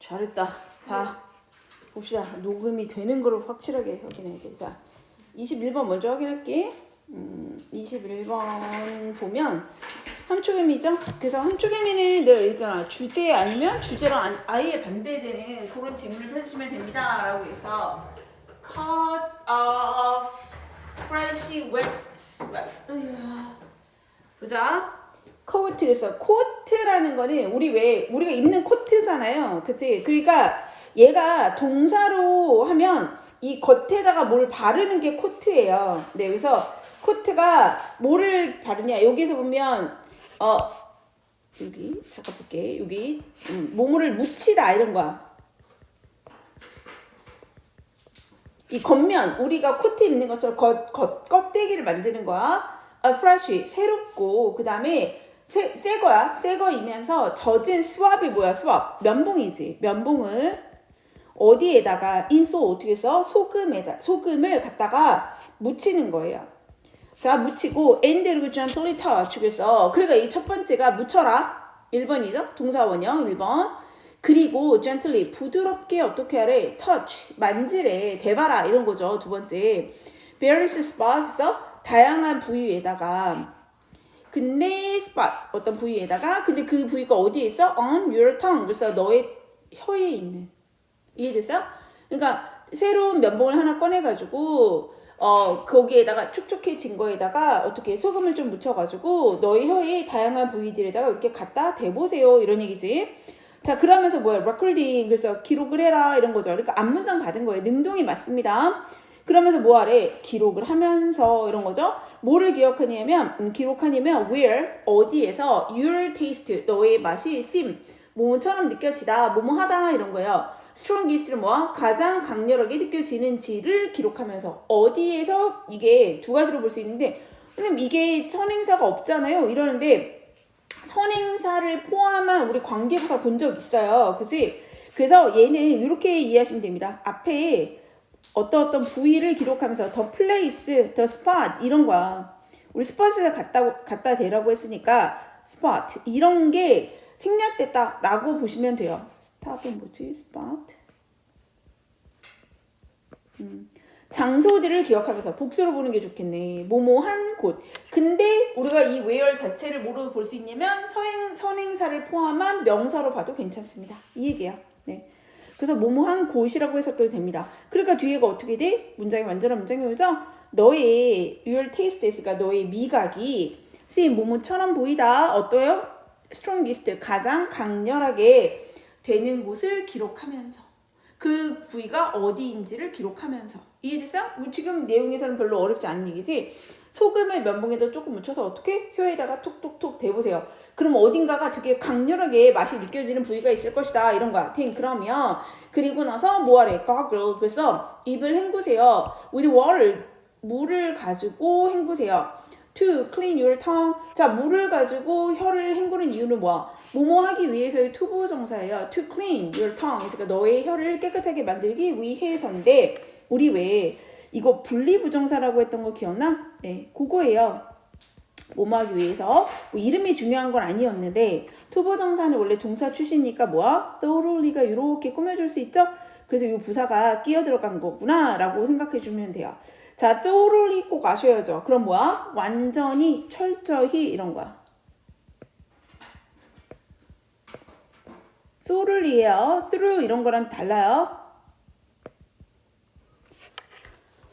잘했다. 자, 봅시다. 녹음이 되는 걸 확실하게 확인해야 돼. 자, 21번 먼저 확인할게. 21번 보면 함축의미죠? 그래서 함축의미는 내가 있잖아. 주제 아니면 주제랑 아예 반대되는 그런 질문을 찾으시면 됩니다. 라고 해서 cut off fresh wet 보자. 코트에서 코트라는 거는 우리가 입는 코트잖아요. 그치? 그러니까 얘가 동사로 하면 이 겉에다가 뭘 바르는 게 코트예요. 네, 그래서 코트가 뭐를 바르냐? 여기서 보면 여기 잠깐 볼게. 여기 뭐뭐를 묻히다 이런 거야. 이 겉면 우리가 코트 입는 것처럼 껍데기를 만드는 거야. fresh 새롭고 그 다음에 새 거야. 새 거이면서 젖은 swab이 뭐야? swab 면봉이지. 면봉을 어디에다가 인소 어떻게 써? 소금을 갖다가 묻히는 거예요. 자, 묻히고 and 그리고 gently touch 그래서 그러니까 이 첫 번째가 묻혀라 1번이죠. 동사원형 1번. 그리고 gently 부드럽게 어떻게 하래? touch 만지래 대봐라 이런 거죠. 두 번째 various spots 다양한 부위에다가 근데 spot 어떤 부위에다가 근데 그 부위가 어디에 있어? on your tongue 그래서 너의 혀에 있는 이해됐어? 그러니까 새로운 면봉을 하나 꺼내가지고 거기에다가 촉촉해진 거에다가 어떻게 소금을 좀 묻혀가지고 너의 혀의 다양한 부위들에다가 이렇게 갖다 대보세요 이런 얘기지. 자 그러면서 뭐야? 레코딩 그래서 기록을 해라 이런 거죠. 그러니까 앞문장 받은 거예요. 능동이 맞습니다. 그러면서 뭐 하래? 기록을 하면서 이런 거죠. 뭐를 기록하냐면 where 어디에서 your taste 너의 맛이 seem 뭐처럼 느껴지다 뭐뭐하다 이런 거예요. strongest는 뭐야? 가장 강렬하게 느껴지는지를 기록하면서 어디에서 이게 두 가지로 볼 수 있는데 선생님 이게 선행사가 없잖아요 이러는데 선행사를 포함한 우리 관계부사 본 적 있어요. 그치? 그래서 얘는 이렇게 이해하시면 됩니다. 앞에 어떤 부위를 기록하면서 the place, the spot 이런 거야. 우리 스팟에서 갖다 대라고 했으니까 spot 이런 게 생략됐다라고 보시면 돼요. 스탑은 뭐지? spot. 장소들을 기억하면서 복수로 보는 게 좋겠네. 뭐뭐한 곳. 근데 우리가 이 where 자체를 뭐로 볼 수 있냐면 선행사를 포함한 명사로 봐도 괜찮습니다. 이 얘기야. 네. 그래서 뭐뭐한 곳이라고 해석해도 됩니다. 그러니까 뒤에가 어떻게 돼? 문장이 완전한 문장이 오죠? 너의 your taste 있으니까 너의 미각이 see 뭐뭐처럼 보이다. 어떠요? strongest 가장 강렬하게 되는 곳을 기록하면서 그 부위가 어디인지를 기록하면서 이해됐어? 뭐 지금 내용에서는 별로 어렵지 않은 얘기지. 소금을 면봉에다 조금 묻혀서 어떻게? 혀에다가 톡톡톡 대보세요. 그럼 어딘가가 되게 강렬하게 맛이 느껴지는 부위가 있을 것이다 이런 거야. 그러면 그리고 나서 뭐하래? gargle 그래서 입을 헹구세요. with water 물을 가지고 헹구세요. to clean your tongue 자 물을 가지고 혀를 헹구는 이유는 뭐야? 뭐뭐 하기 위해서의 투부정사예요. to clean your tongue 그러니까 너의 혀를 깨끗하게 만들기 위해서인데 우리 왜 이거 분리부정사라고 했던 거 기억나? 네 그거예요. 뭐뭐 하기 위해서 뭐 이름이 중요한 건 아니었는데 투부정사는 원래 동사 출신이니까 뭐야? thoroughly가 이렇게 꾸며줄 수 있죠? 그래서 이 부사가 끼어 들어간 거구나 라고 생각해 주면 돼요. 자, thoroughly 꼭 아셔야죠. 그럼 뭐야? 완전히, 철저히 이런 거야. thoroughly예요. through 이런 거랑 달라요.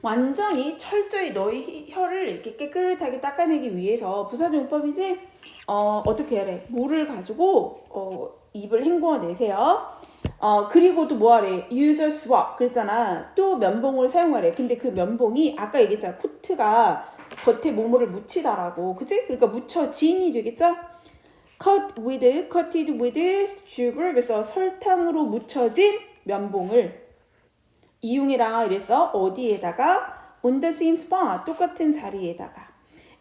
완전히 철저히 너의 혀를 이렇게 깨끗하게 닦아내기 위해서 부사용법이지? 어떻게 해야 돼? 물을 가지고 입을 헹궈내세요. 그리고 또 뭐하래? user swab 그랬잖아. 또 면봉을 사용하래. 근데 그 면봉이 아까 얘기했잖아. 코트가 겉에 뭐뭐를 묻히다라고. 그치? 그러니까 묻혀진이 되겠죠? coated with sugar 그래서 설탕으로 묻혀진 면봉을 이용해라 이래서 어디에다가 on the same spot 똑같은 자리에다가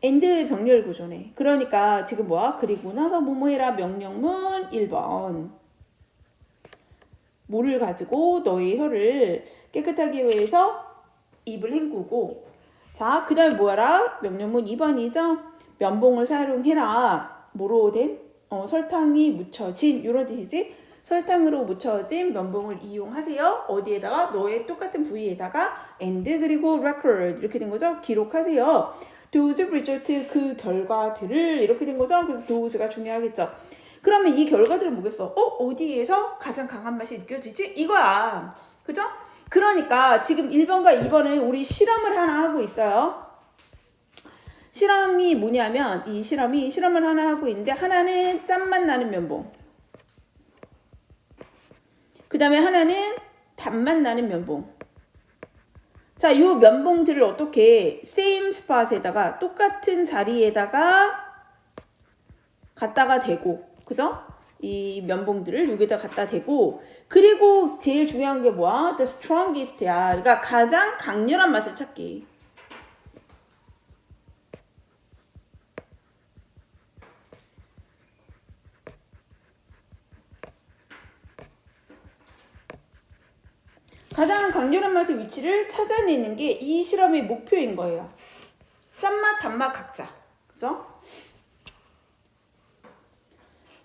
and 병렬 구조네. 그러니까 지금 뭐야? 그리고 나서 뭐뭐 해라 명령문 1번 물을 가지고 너의 혀를 깨끗하게 위해서 입을 헹구고 자 그 다음에 뭐하라? 명령문 2번이죠. 면봉을 사용해라. 뭐로 된? 설탕이 묻혀진 이런 뜻이지. 설탕으로 묻혀진 면봉을 이용하세요. 어디에다가? 너의 똑같은 부위에다가 and 그리고 record 이렇게 된 거죠. 기록하세요. those result 그 결과들을 이렇게 된 거죠. 그래서 those가 중요하겠죠. 그러면 이 결과들은 뭐겠어? 어디에서 가장 강한 맛이 느껴지지? 이거야. 그죠? 그러니까 지금 1번과 2번은 우리 실험을 하나 하고 있어요. 실험이 뭐냐면 이 실험을 하나 하고 있는데 하나는 짠맛 나는 면봉. 그 다음에 하나는 단맛 나는 면봉. 자, 요 면봉들을 어떻게 same spot에다가 똑같은 자리에다가 갖다가 대고, 그죠? 이 면봉들을 여기다 갖다 대고, 그리고 제일 중요한 게 뭐야? The strongest야. 그러니까 가장 강렬한 맛을 찾기. 가장 강렬한 맛의 위치를 찾아내는 게 이 실험의 목표인 거예요. 짠맛, 단맛 각자. 그죠?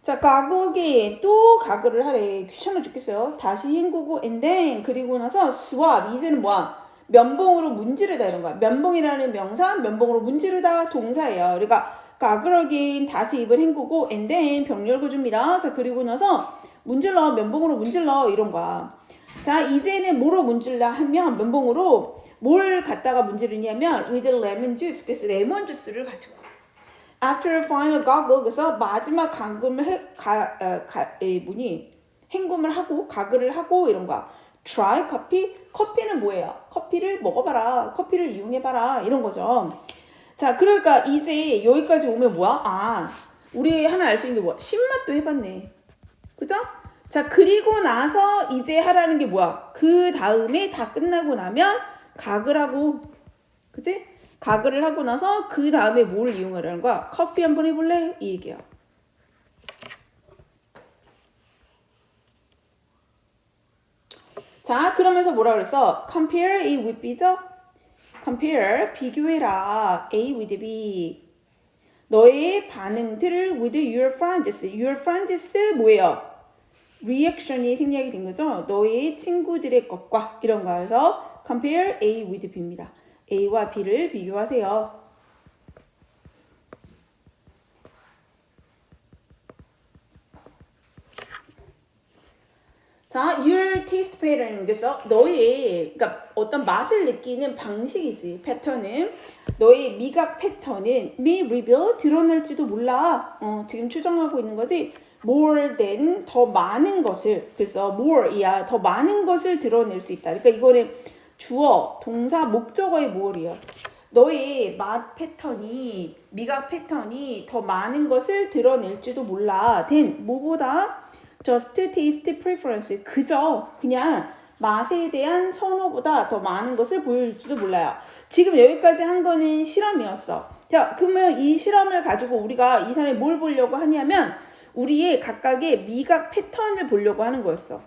자, 가글게 또 가글을 하래. 귀찮아 죽겠어요. 다시 헹구고 and then 그리고 나서 swab. 이제는 뭐야? 면봉으로 문지르다 이런 거야. 면봉이라는 명사, 면봉으로 문지르다 동사예요. 그러니까 가글게 다시 입을 헹구고 and then 병 열고 줍니다. 자, 그리고 나서 문질러, 면봉으로 문질러 이런 거야. 자, 이제는 뭐로 문질러 하면 면봉으로 뭘 갖다가 문지르냐면 with lemon juice. 그래서 레몬 주스를 가지고 after final goggle 그래서 마지막 감금을 헹굼을 하고 가글을 하고 이런 거야. try 커피. 커피는 뭐예요? 커피를 먹어봐라. 커피를 이용해봐라. 이런 거죠. 자, 그러니까 이제 여기까지 오면 뭐야? 우리 하나 알 수 있는 게 뭐야? 신맛도 해봤네. 그죠? 자, 그리고 나서 이제 하라는 게 뭐야? 그 다음에 다 끝나고 나면 가글하고, 그치? 가글을 하고 나서 그 다음에 뭘 이용하라는 거야? 커피 한번 해볼래? 이 얘기야. 자, 그러면서 뭐라 그랬어? compare A with B죠? compare, 비교해라. A with B. 너의 반응들을 with your friends. your friends 뭐예요? 리액션이 생략이 된 거죠. 너의 친구들의 것과 이런 거여서 compare A with B입니다. A와 B를 비교하세요. 자, your taste pattern. 그래서 너의, 그러니까 어떤 맛을 느끼는 방식이지. 패턴은 너의 미각 패턴은 may reveal 드러날지도 몰라. 지금 추정하고 있는 거지. more than 더 많은 것을. 그래서 more이야. 더 많은 것을 드러낼 수 있다. 그러니까 이거는 주어, 동사, 목적어의 more이요. 너의 맛 패턴이, 미각 패턴이 더 많은 것을 드러낼지도 몰라. than 뭐보다 just taste preference. 그저 그냥 맛에 대한 선호보다 더 많은 것을 보여줄지도 몰라요. 지금 여기까지 한 거는 실험이었어. 자, 그러면 이 실험을 가지고 우리가 이 사람이 뭘 보려고 하냐면 우리의 각각의 미각 패턴을 보려고 하는 거였어.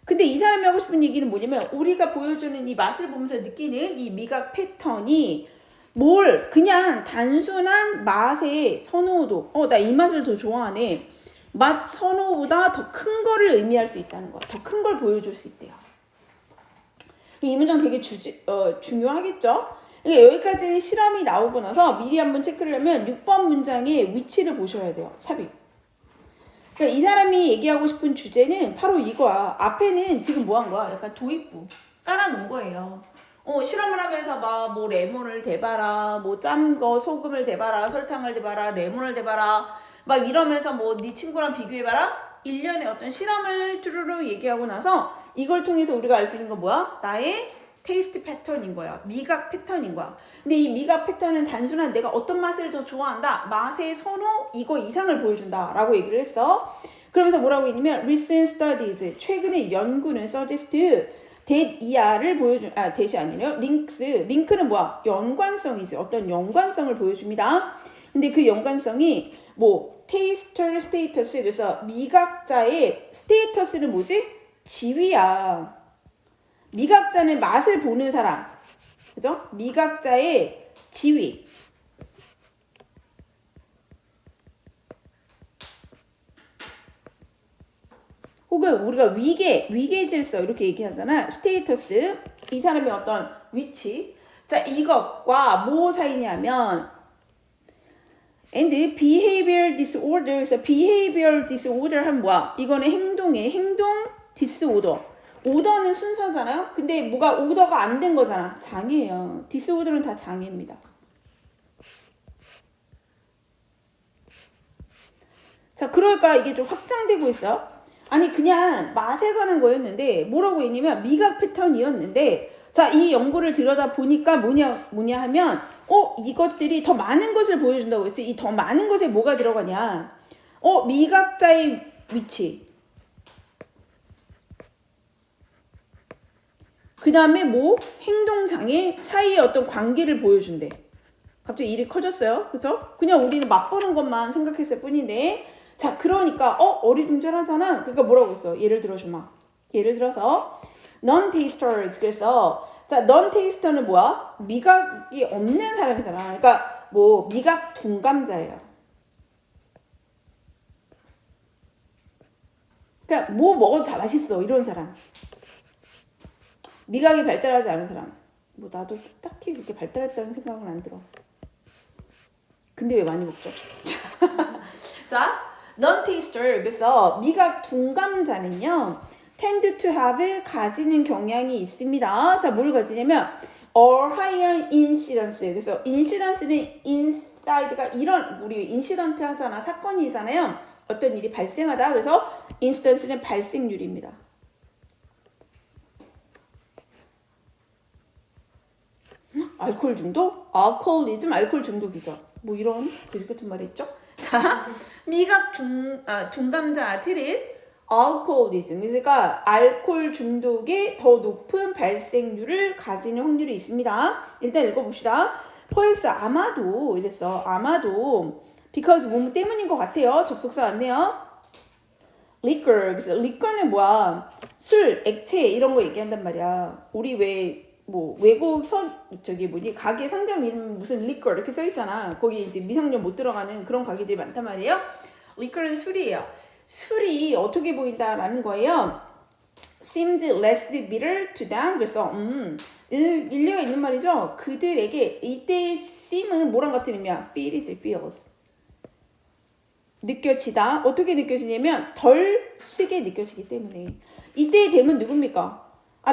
근데 이 사람이 하고 싶은 얘기는 뭐냐면 우리가 보여주는 이 맛을 보면서 느끼는 이 미각 패턴이 뭘 그냥 단순한 맛의 선호도 나 이 맛을 더 좋아하네. 맛 선호보다 더 큰 거를 의미할 수 있다는 거야. 더 큰 걸 보여줄 수 있대요. 이 문장 되게 중요하겠죠? 그러니까 여기까지 실험이 나오고 나서 미리 한번 체크를 하면 6번 문장의 위치를 보셔야 돼요. 삽입. 그러니까 이 사람이 얘기하고 싶은 주제는 바로 이거야. 앞에는 지금 뭐 한 거야? 약간 도입부 깔아놓은 거예요. 실험을 하면서 막 뭐 레몬을 대봐라, 뭐 짠 거 소금을 대봐라, 설탕을 대봐라, 레몬을 대봐라, 막 이러면서 뭐 네 친구랑 비교해봐라. 일련의 어떤 실험을 쭈루루 얘기하고 나서 이걸 통해서 우리가 알 수 있는 건 뭐야? 나의 테이스트 패턴인 거야. 미각 패턴인 거야. 근데 이 미각 패턴은 단순한 내가 어떤 맛을 더 좋아한다. 맛의 선호 이거 이상을 보여준다. 라고 얘기를 했어. 그러면서 뭐라고 했냐면 recent studies. 최근의 연구는 suggest that 이하를 that이 아니에요. 링크는 뭐야? 연관성이지. 어떤 연관성을 보여줍니다. 근데 그 연관성이 뭐 taster status. 그래서 미각자의 스테이터스는 뭐지? 지위야. 미각자는 맛을 보는 사람. 그죠? 미각자의 지위. 혹은 우리가 위계 질서 이렇게 얘기하잖아. 스테이터스, 이 사람의 어떤 위치. 자, 이것과 뭐 사이냐면 and behavior disorder. 그래서 behavior disorder 하면 뭐야? 이거는 행동 disorder. 오더는 순서잖아요. 근데 뭐가 오더가 안 된 거잖아. 장애예요. disorder는 다 장애입니다. 자, 그러니까 이게 좀 확장되고 있어. 아니 그냥 맛에 관한 거였는데 뭐라고 했냐면 미각 패턴이었는데, 자, 이 연구를 들여다 보니까 뭐냐 하면 이것들이 더 많은 것을 보여준다고 했지. 이 더 많은 것에 뭐가 들어가냐? 미각자의 위치. 그 다음에 뭐 행동장애 사이의 어떤 관계를 보여준대. 갑자기 일이 커졌어요. 그죠? 그냥 우리는 맛보는 것만 생각했을 뿐인데, 자, 그러니까 어리둥절하잖아. 그러니까 뭐라고 했어? 예를 들어서 non-tasters. 그래서 자, non-taster는 뭐야? 미각이 없는 사람이잖아. 그러니까 뭐 미각 둔감자예요. 그러니까 뭐 먹어도 다 맛있어 이런 사람. 미각이 발달하지 않은 사람. 뭐 나도 딱히 그렇게 발달했다는 생각은 안 들어. 근데 왜 많이 먹죠? 자, non-taster. 그래서 미각 둔감자는요, tend to have, 가지는 경향이 있습니다. 자, 뭘 가지냐면 or higher incidence. 그래서 incidence는 inside가 이런, 우리 incident 하잖아. 사건이잖아요. 어떤 일이 발생하다. 그래서 incidence는 발생률입니다. 알코올 중독? 알코올리즘, 알코올 중독이죠. 뭐 이런 그지 같은 말 했죠? 자, 미각 둔감자들은 알코올리즘, 그러니까 알코올 중독의 더 높은 발생률을 가지는 확률이 있습니다. 일단 읽어봅시다. 포에스 아마도 이랬어. 아마도 because 몸 때문인 것 같아요. 접속사 왔네요. liquor. 그래서 liquor는 뭐야? 술, 액체 이런 거 얘기한단 말이야. 우리 왜 뭐 외국 가게 상점 이름 무슨 liquor 이렇게 써 있잖아. 거기 이제 미성년 못 들어가는 그런 가게들이 많단 말이에요. liquor는 술이에요. 술이 어떻게 보인다라는 거예요. seemed less bitter to them. 그래서 일리가 있는 말이죠. 그들에게 이때 seem은 뭐랑 같은 의미야? feels. 느껴지다. 어떻게 느껴지냐면 덜 쓰게 느껴지기 때문에. 이때의 됨은 누굽니까?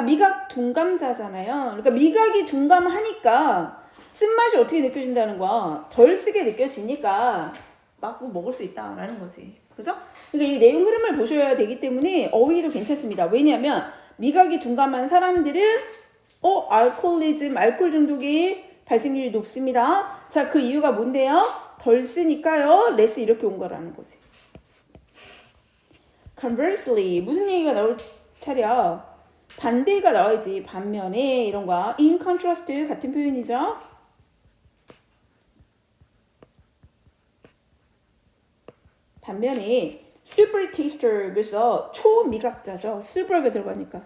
미각 둔감자잖아요. 그러니까 미각이 둔감하니까 쓴맛이 어떻게 느껴진다는 거야? 덜 쓰게 느껴지니까 막 먹을 수 있다라는 거지. 그죠? 그러니까 이 내용 흐름을 보셔야 되기 때문에 어휘도 괜찮습니다. 왜냐하면 미각이 둔감한 사람들은 알코올리즘, 알코올 중독이 발생률이 높습니다. 자, 그 이유가 뭔데요? 덜 쓰니까요. less 이렇게 온 거라는 거지. Conversely, 무슨 얘기가 나올 차례야? 반대가 나와야지. 반면에 이런 거야. In contrast 같은 표현이죠. 반면에 super taster, 그래서 초미각자죠. super가 들어가니까.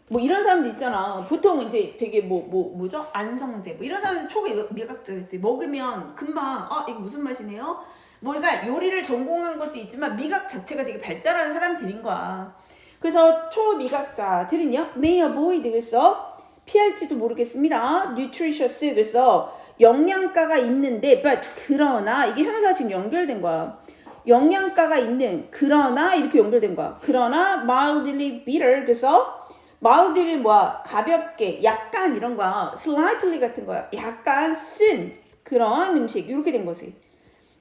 뭐 이런 사람도 있잖아. 보통 이제 되게 뭐죠? 안성재 뭐 이런 사람은 초미각자겠지. 먹으면 금방 이거 무슨 맛이네요? 우리가 요리를 전공한 것도 있지만 미각 자체가 되게 발달한 사람들인 거야. 그래서 초미각자들은요, may avoid. 그래서 피할지도 모르겠습니다. nutritious. 그래서 영양가가 있는데 but 그러나, 이게 형용사가 지금 연결된 거야. 영양가가 있는, 그러나 이렇게 연결된 거야. 그러나 mildly bitter. 그래서 mildly는 뭐야? 가볍게, 약간 이런 거야. slightly 같은 거야. 약간 쓴 그런 음식 이렇게 된 거지.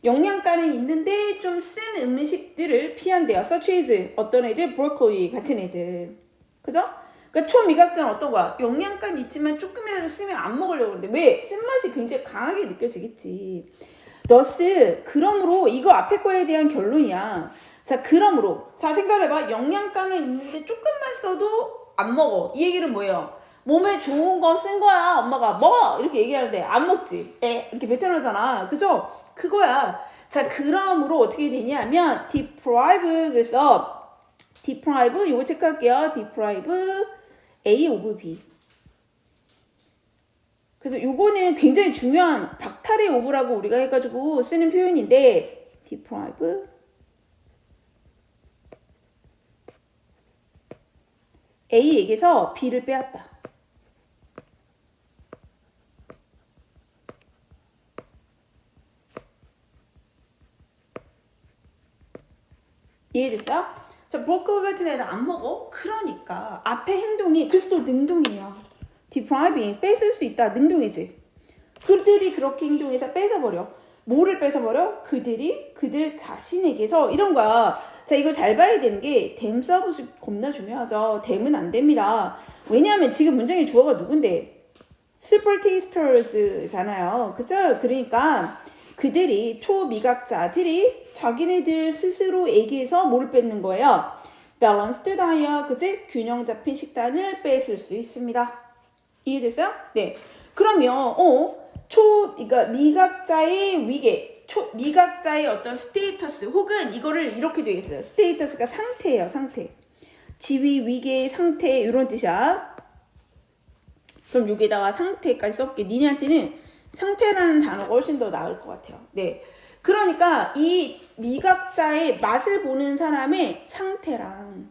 영양가는 있는데 좀 쓴 음식들을 피한대요. such as 어떤 애들? 브로콜리 같은 애들. 그죠? 그러니까 초미각자는 어떤 거야? 영양가는 있지만 조금이라도 쓰면 안 먹으려고 하는데 왜? 쓴맛이 굉장히 강하게 느껴지겠지. thus, 그러므로 이거 앞에 거에 대한 결론이야. 자, 그러므로. 자, 생각해봐. 영양가는 있는데 조금만 써도 안 먹어. 이 얘기는 뭐예요? 몸에 좋은 거 쓴 거야. 엄마가 먹어! 이렇게 얘기하는데 안 먹지. 이렇게 뱉어나잖아. 그죠? 그거야. 자, 그러므로 어떻게 되냐면 deprive. 그래서 deprive 요거 체크할게요. deprive A of B. 그래서 요거는 굉장히 중요한 약탈의 오브라고 우리가 해가지고 쓰는 표현인데 deprive A에게서 B를 빼앗다. 이해됐어요? 자, 브로콜리 같은 애는 안 먹어? 그러니까 앞에 행동이 그래서 또 능동이에요. depriving 뺏을 수 있다. 능동이지. 그들이 그렇게 행동해서 뺏어버려. 뭐를 뺏어버려? 그들이 그들 자신에게서 이런 거야. 자, 이걸 잘 봐야 되는 게 them 서브스 겁나 중요하죠. them은 안 됩니다. 왜냐하면 지금 문장의 주어가 누군데? super tasters잖아요. 그죠? 그러니까 그들이 초미각자들이 자기네들 스스로에게서 뭘 뺏는 거예요? balanced diet, 그치? 균형 잡힌 식단을 뺏을 수 있습니다. 이해됐어요? 네. 그러면 그러니까 미각자의 위계, 미각자의 어떤 스테이터스 혹은 이거를 이렇게 되겠어요. 스테이터스가 상태예요, 상태. 지위, 위계, 상태 이런 뜻이야. 그럼 여기다가 상태까지 써볼게. 니네한테는 상태라는 단어가 훨씬 더 나을 것 같아요. 네. 그러니까 이 미각자의 맛을 보는 사람의 상태랑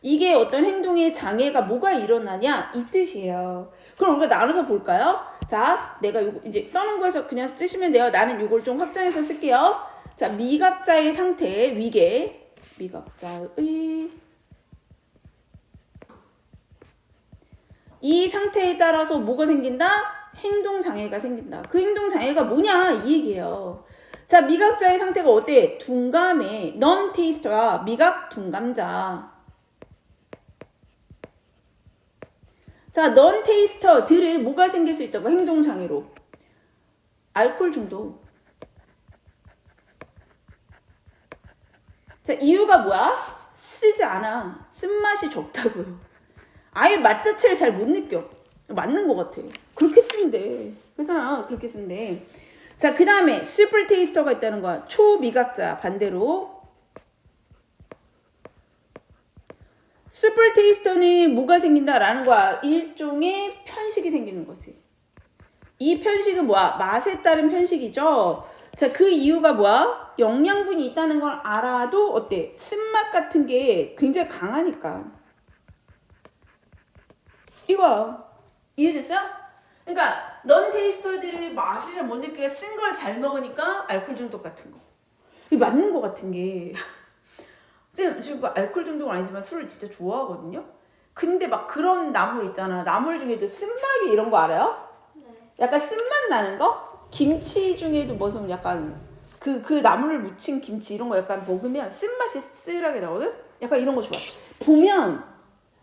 이게 어떤 행동의 장애가 뭐가 일어나냐 이 뜻이에요. 그럼 우리가 나눠서 볼까요? 자, 내가 요거 이제 써놓은 거에서 그냥 쓰시면 돼요. 나는 요걸 좀 확장해서 쓸게요. 자, 미각자의 상태, 위계, 미각자의 이 상태에 따라서 뭐가 생긴다? 행동 장애가 생긴다. 그 행동 장애가 뭐냐 이 얘기예요. 자, 미각자의 상태가 어때? 둔감해. non-taster야. 미각 둔감자. 자, non-taster들은 뭐가 생길 수 있다고? 행동 장애로. 알코올 중독. 자, 이유가 뭐야? 쓰지 않아. 쓴맛이 적다고요. 아예 맛 자체를 잘 못 느껴. 맞는 것 같아. 그렇게 쓰면 돼. 그렇잖아. 그렇게 쓰는데. 자, 그 다음에 super taster가 있다는 거야. 초미각자 반대로. super taster는 뭐가 생긴다라는 거야. 일종의 편식이 생기는 거지. 이 편식은 뭐야? 맛에 따른 편식이죠. 자, 그 이유가 뭐야? 영양분이 있다는 걸 알아도 어때? 쓴맛 같은 게 굉장히 강하니까. 이거야. 이해됐어요? 그러니까 non-taster들이 맛을 잘 못 느끼게 쓴 걸 잘 먹으니까 알코올 중독 같은 거. 이게 맞는 거 같은 게 쌤 지금 알코올 중독은 아니지만 술을 진짜 좋아하거든요. 근데 막 그런 나물 있잖아. 나물 중에도 쓴맛이 이런 거 알아요? 네. 약간 쓴맛 나는 거? 김치 중에도 무슨 약간 그 나물을 무친 김치 이런 거 약간 먹으면 쓴맛이 씁쓸하게 나거든? 약간 이런 거 좋아. 보면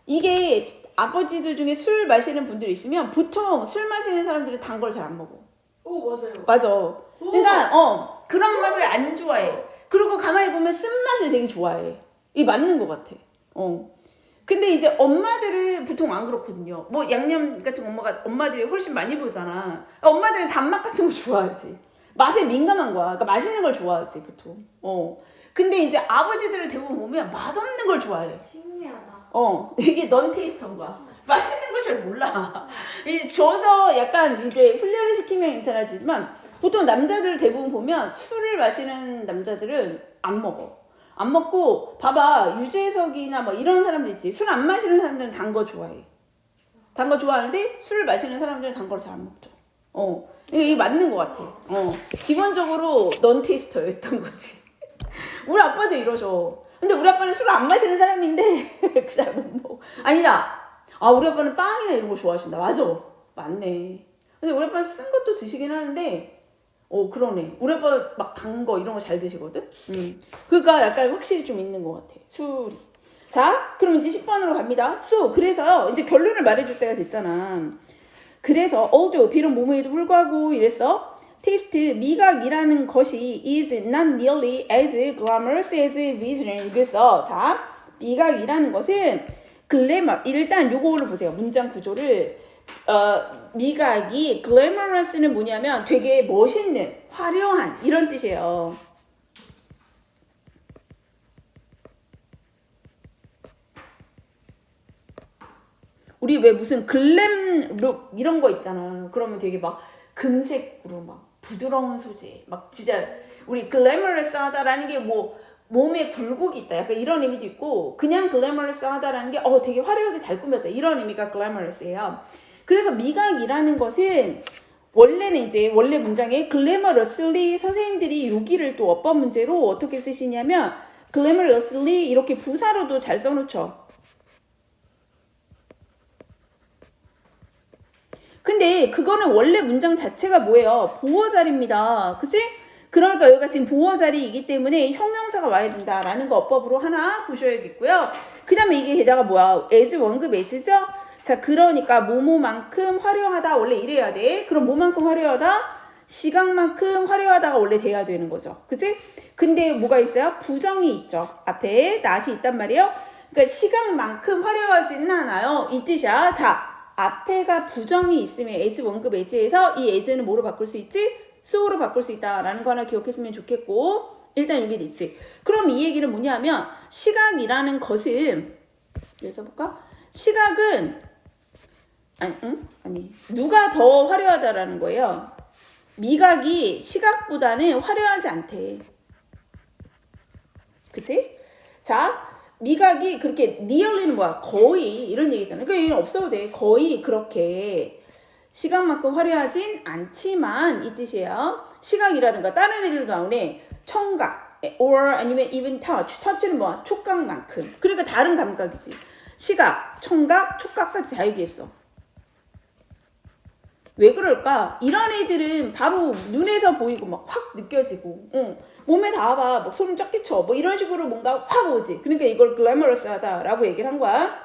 이게 아버지들 중에 술 마시는 분들이 있으면 보통 술 마시는 사람들은 단 걸 잘 안 먹어. 오, 맞아요. 맞아. 그러니까 그런 맛을 안 좋아해. 그리고 가만히 보면 쓴맛을 되게 좋아해. 이게 맞는 것 같아. 근데 이제 엄마들은 보통 안 그렇거든요. 뭐 양념 같은 엄마들이 훨씬 많이 보잖아. 엄마들은 단맛 같은 거 좋아하지. 맛에 민감한 거야. 그러니까 맛있는 걸 좋아하지 보통. 근데 이제 아버지들을 대부분 보면 맛없는 걸 좋아해. 신기하다. 이게 non-taste인 거야. 맛있는 걸 잘 몰라. 이제 줘서 약간 이제 훈련을 시키면 괜찮아지만 보통 남자들 대부분 보면 술을 마시는 남자들은 안 먹어. 안 먹고 봐봐 유재석이나 뭐 이런 사람들 있지. 술 안 마시는 사람들은 단 거 좋아해. 단 거 좋아하는데 술을 마시는 사람들은 단 걸 잘 안 먹죠. 이게 맞는 것 같아. 기본적으로 non-taster였던 거지. 우리 아빠도 이러셔. 근데 우리 아빠는 술을 안 마시는 사람인데 잘 못 먹어. 아니다. 우리 아빠는 빵이나 이런 거 좋아하신다. 맞아. 맞네. 근데 우리 아빠는 쓴 것도 드시긴 하는데 그러네. 우리 아빠 막 단 거 이런 거 잘 드시거든. 그러니까 약간 확실히 좀 있는 것 같아. 술이. 자, 그럼 이제 10번으로 갑니다. 그래서요. 이제 결론을 말해줄 때가 됐잖아. 그래서 although 비록 뭐뭐에도 불구하고 이랬어. taste 미각이라는 것이 is not nearly as glamorous as vision. 그래서 자 미각이라는 것은 글래머 일단 요거를 보세요. 문장 구조를 미각이 glamorous는 뭐냐면 되게 멋있는 화려한 이런 뜻이에요. 우리 왜 무슨 글램 룩 이런 거 있잖아. 그러면 되게 막 금색으로 막 부드러운 소재. 막 진짜 우리 글래머러스하다라는 게 뭐 몸에 굴곡이 있다. 약간 이런 의미도 있고 그냥 글래머러스하다라는 게 되게 화려하게 잘 꾸몄다. 이런 의미가 글래머러스예요. 그래서 미각이라는 것은 원래는 이제 원래 문장에 glamorously 선생님들이 여기를 또 어법 문제로 어떻게 쓰시냐면 glamorously 이렇게 부사로도 잘 써놓죠. 근데 그거는 원래 문장 자체가 뭐예요? 보어자리입니다. 그치? 그러니까 여기가 지금 보어자리이기 때문에 형용사가 와야 된다라는 거 어법으로 하나 보셔야겠고요. 그 다음에 이게 게다가 뭐야? as 원급 as죠? 자, 그러니까 뭐뭐만큼 화려하다 원래 이래야 돼. 그럼 뭐만큼 화려하다? 시각만큼 화려하다가 원래 돼야 되는 거죠. 그치? 근데 뭐가 있어요? 부정이 있죠. 앞에 not이 있단 말이에요. 그러니까 시각만큼 화려하지는 않아요. 이 뜻이야. 자, 앞에가 부정이 있으면 as 원급 as에서 이 as는 뭐로 바꿀 수 있지? su로 바꿀 수 있다라는 거 하나 기억했으면 좋겠고 일단 여기 있지. 그럼 이 얘기는 뭐냐면 시각이라는 것은 여기서 볼까? 시각은 아니 누가 더 화려하다라는 거예요. 미각이 시각보다는 화려하지 않대. 그치? 자, 미각이 그렇게 nearly는 뭐야? 거의 이런 얘기잖아. 그러니까 얘는 없어도 돼. 거의 그렇게 시각만큼 화려하진 않지만 이 뜻이에요. 시각이라든가 다른 애들도 나오네. 청각 or 아니면 even touch. touch는 뭐야? 촉각만큼. 그러니까 다른 감각이지. 시각, 청각, 촉각까지 다 얘기했어. 왜 그럴까? 이런 애들은 바로 눈에서 보이고 막 확 느껴지고 몸에 닿아봐 막 손을 쫙 끼쳐 뭐 이런 식으로 뭔가 확 오지. 그러니까 이걸 글래머러스하다 라고 얘기를 한 거야.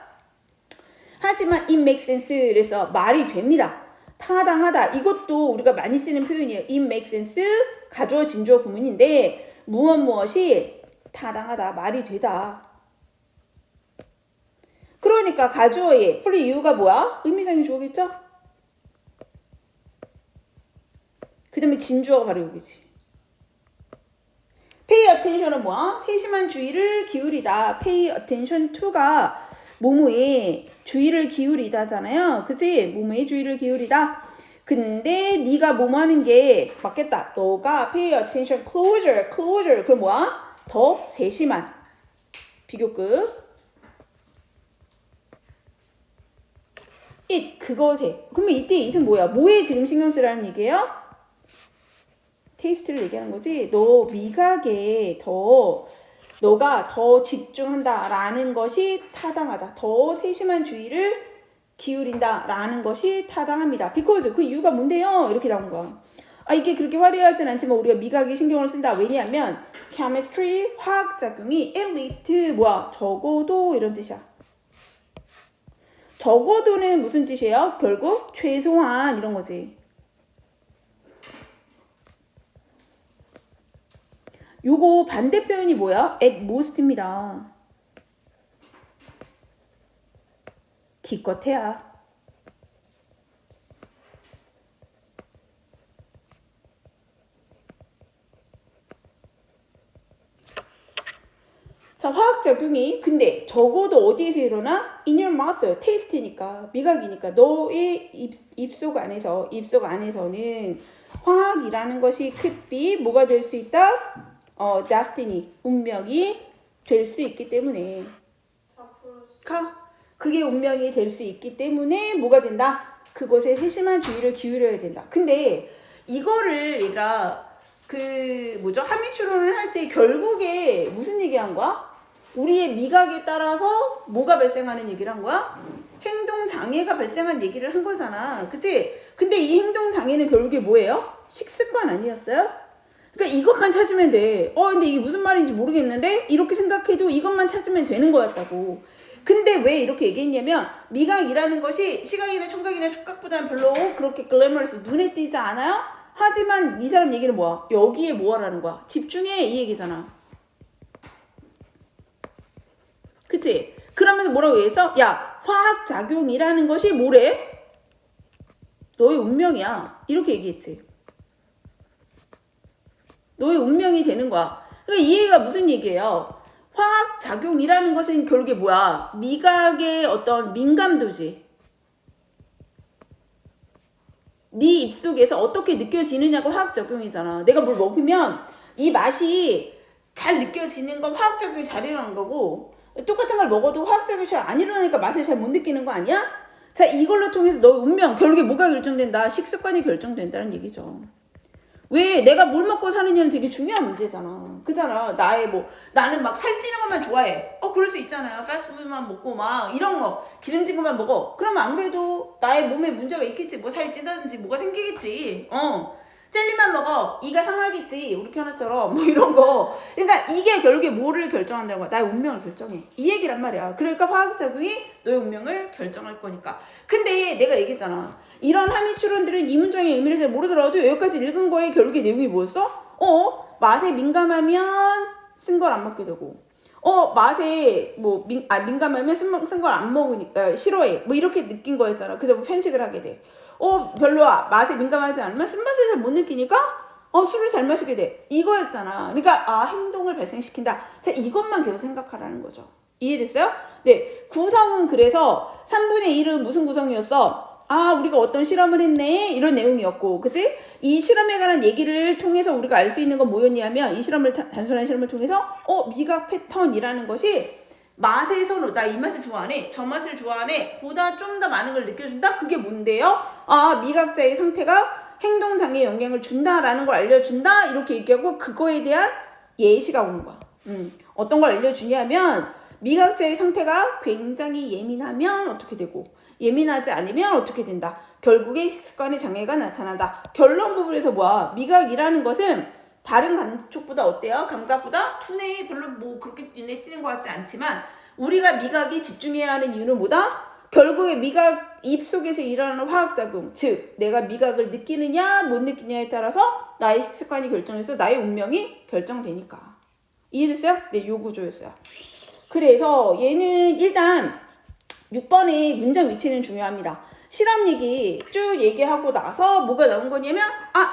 하지만 it makes sense 그래서 말이 됩니다. 타당하다. 이것도 우리가 많이 쓰는 표현이에요. it makes sense 가주어 진주어 구문인데 무엇이 타당하다. 말이 되다. 그러니까 가주어의 for you가 뭐야? 의미상의 주어겠죠? 그 다음에 진주어가 바로 여기지. pay attention은 뭐야? 세심한 주의를 기울이다. pay attention to가 뭐뭐에 주의를 기울이다잖아요. 그치? 뭐뭐에 주의를 기울이다. 근데 네가 뭐뭐 하는 게 맞겠다. 너가 pay attention closer 그럼 뭐야? 더 세심한 비교급 it 그것에. 그러면 이때 it은 뭐야? 뭐에 지금 신경 쓰라는 얘기예요? 테이스트를 얘기하는 거지. 너 미각에 너가 더 집중한다라는 것이 타당하다. 더 세심한 주의를 기울인다라는 것이 타당합니다. because 그 이유가 뭔데요? 이렇게 나온 거야. 이게 그렇게 화려하진 않지만 우리가 미각에 신경을 쓴다. 왜냐하면 chemistry 화학작용이 at least 뭐야? 적어도 이런 뜻이야. 적어도는 무슨 뜻이에요? 결국 최소한 이런 거지. 요거 반대 표현이 뭐야? at most입니다. 기껏해야. 자, 화학작용이 근데 적어도 어디에서 일어나? in your mouth, taste니까 미각이니까 너의 입속 안에서는 화학이라는 것이 could be 뭐가 될 수 있다? destiny, 운명이 될 수 있기 때문에 그게 운명이 될 수 있기 때문에 뭐가 된다? 그것에 세심한 주의를 기울여야 된다. 근데 이거를 얘들아 함의 추론을 할 때 결국에 무슨 얘기한 거야? 우리의 미각에 따라서 뭐가 발생하는 얘기를 한 거야? 행동 장애가 발생한 얘기를 한 거잖아. 그치? 근데 이 행동 장애는 결국에 뭐예요? 식습관 아니었어요? 그러니까 이것만 찾으면 돼. 근데 이게 무슨 말인지 모르겠는데 이렇게 생각해도 이것만 찾으면 되는 거였다고. 근데 왜 이렇게 얘기했냐면 미각이라는 것이 시각이나 청각이나 촉각보다는 별로 그렇게 글래머러스 눈에 띄지 않아요? 하지만 이 사람 얘기는 뭐야? 여기에 뭐 하라는 거야? 집중해 이 얘기잖아. 그치? 그러면서 뭐라고 얘기했어? 야, 화학작용이라는 것이 뭐래? 너의 운명이야. 이렇게 얘기했지. 너의 운명이 되는 거야. 그러니까 이 얘기가 무슨 얘기예요? 화학작용이라는 것은 결국에 뭐야? 미각의 어떤 민감도지. 네 입속에서 어떻게 느껴지느냐고 화학 적용이잖아. 내가 뭘 먹으면 이 맛이 잘 느껴지는 건 화학 적용이 잘 일어나는 거고, 똑같은 걸 먹어도 화학 적용이 잘 안 일어나니까 맛을 잘 못 느끼는 거 아니야? 자, 이걸로 통해서 너 운명, 결국에 뭐가 결정된다? 식습관이 결정된다는 얘기죠. 왜 내가 뭘 먹고 사느냐는 되게 중요한 문제잖아. 그잖아. 나는 막 살찌는 것만 좋아해. 그럴 수 있잖아요. 패스트푸드만 먹고 막 이런 거 기름진 것만 먹어. 그럼 아무래도 나의 몸에 문제가 있겠지. 뭐 살이 찐다든지 뭐가 생기겠지. 젤리만 먹어. 이가 상하겠지. 우리 켜나처럼 뭐 이런 거. 그러니까 이게 결국에 뭐를 결정한다는 거야. 나의 운명을 결정해. 이 얘기란 말이야. 그러니까 화학작용이 너의 운명을 결정할 거니까. 근데 내가 얘기했잖아. 이런 함의추론들은 이 문장의 의미를 잘 모르더라도 여기까지 읽은 거에 결국에 내용이 뭐였어? 맛에 민감하면 쓴 걸 안 먹게 되고, 맛에 민감하면 쓴 걸 안 먹으니까 싫어해. 뭐 이렇게 느낀 거였잖아. 그래서 뭐 편식을 하게 돼. 별로야. 맛에 민감하지 않으면 쓴맛을 잘 못 느끼니까 술을 잘 마시게 돼. 이거였잖아. 그러니까 행동을 발생시킨다. 자, 이것만 계속 생각하라는 거죠. 이해됐어요? 네. 구성은 그래서 3분의 1은 무슨 구성이었어? 우리가 어떤 실험을 했네? 이런 내용이었고, 그치? 이 실험에 관한 얘기를 통해서 우리가 알 수 있는 건 뭐였냐면, 이 실험을, 단순한 실험을 통해서, 미각 패턴이라는 것이 맛의 선호, 나 이 맛을 좋아하네, 저 맛을 좋아하네, 보다 좀 더 많은 걸 느껴준다? 그게 뭔데요? 미각자의 상태가 행동장애에 영향을 준다라는 걸 알려준다? 이렇게 얘기하고, 그거에 대한 예시가 오는 거야. 어떤 걸 알려주냐면, 미각자의 상태가 굉장히 예민하면 어떻게 되고, 예민하지 않으면 어떻게 된다. 결국에 식습관의 장애가 나타난다. 결론 부분에서 뭐야? 미각이라는 것은 다른 감촉보다 어때요? 감각보다 두뇌에 별로 뭐 그렇게 눈에 띄는 것 같지 않지만, 우리가 미각이 집중해야 하는 이유는 뭐다? 결국에 미각 입속에서 일어나는 화학작용, 즉 내가 미각을 느끼느냐 못 느끼느냐에 따라서 나의 식습관이 결정해서 나의 운명이 결정되니까. 이해됐어요? 네, 요 구조였어요. 그래서 얘는 일단 6번의 문장 위치는 중요합니다. 실험 얘기 쭉 얘기하고 나서 뭐가 나온 거냐면,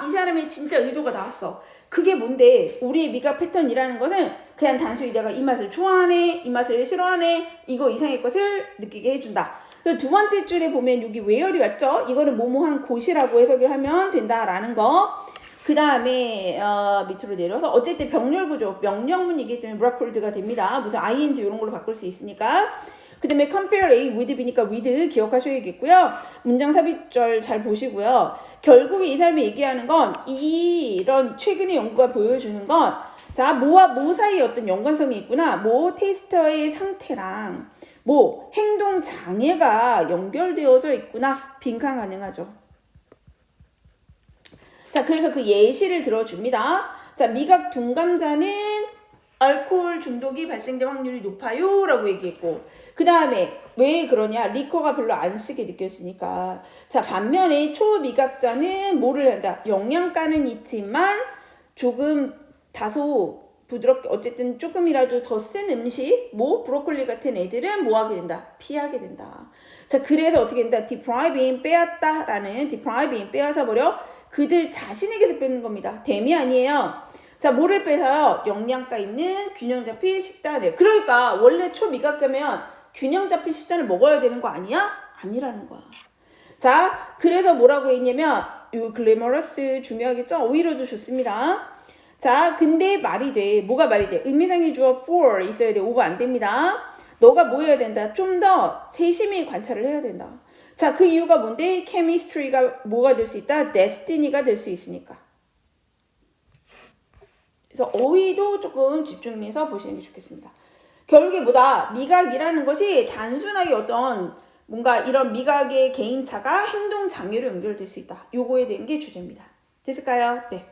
이 사람의 진짜 의도가 나왔어. 그게 뭔데? 우리의 미각 패턴이라는 것은 그냥 단순히 내가 이 맛을 좋아하네, 이 맛을 싫어하네, 이거 이상의 것을 느끼게 해준다. 그 두 번째 줄에 보면 여기 where이 왔죠? 이거는 뭐뭐한 곳이라고 해석을 하면 된다라는 거. 그 다음에 밑으로 내려서 어쨌든 병렬 구조, 명령문이기 때문에 브라폴드가 됩니다. 무슨 ing 이런 걸로 바꿀 수 있으니까. 그 다음에 compare A with B니까 with 기억하셔야겠고요. 문장 삽입절 잘 보시고요. 결국에 이 사람이 얘기하는 건 이런 최근의 연구가 보여주는 건, 자, 뭐와 뭐 사이에 어떤 연관성이 있구나. 뭐 테스터의 상태랑 뭐 행동 장애가 연결되어져 있구나. 빈칸 가능하죠. 자, 그래서 그 예시를 들어줍니다. 자, 미각 둔감자는 알코올 중독이 발생될 확률이 높아요 라고 얘기했고, 그 다음에 왜 그러냐? 리커가 별로 안 쓰게 느껴지니까. 자, 반면에 초미각자는 뭐를 한다? 영양가는 있지만 조금 다소 부드럽게, 어쨌든 조금이라도 더 센 음식, 뭐 브로콜리 같은 애들은 뭐 하게 된다? 피하게 된다. 자, 그래서 어떻게 된다? depriving, 빼앗다 라는 depriving, 빼앗아 버려. 그들 자신에게서 뺏는 겁니다. 댐이 아니에요. 자, 뭐를 빼서요? 영양가 있는 균형 잡힌 식단을. 그러니까 원래 초미각자면 균형 잡힌 식단을 먹어야 되는 거 아니야? 아니라는 거야. 자, 그래서 뭐라고 했냐면, 요 글래머러스 중요하겠죠? 오히려도 좋습니다. 자, 근데 말이 돼. 뭐가 말이 돼? 의미상의 주어 for 있어야 돼. over 안 됩니다. 너가 뭐 해야 된다? 좀 더 세심히 관찰을 해야 된다. 자, 그 이유가 뭔데? chemistry가 뭐가 될 수 있다? destiny가 될 수 있으니까. 그래서 어휘도 조금 집중해서 보시는 게 좋겠습니다. 결국에 뭐다? 미각이라는 것이 단순하게 어떤 뭔가 이런 미각의 개인차가 행동 장애로 연결될 수 있다. 요거에 대한 게 주제입니다. 됐을까요? 네.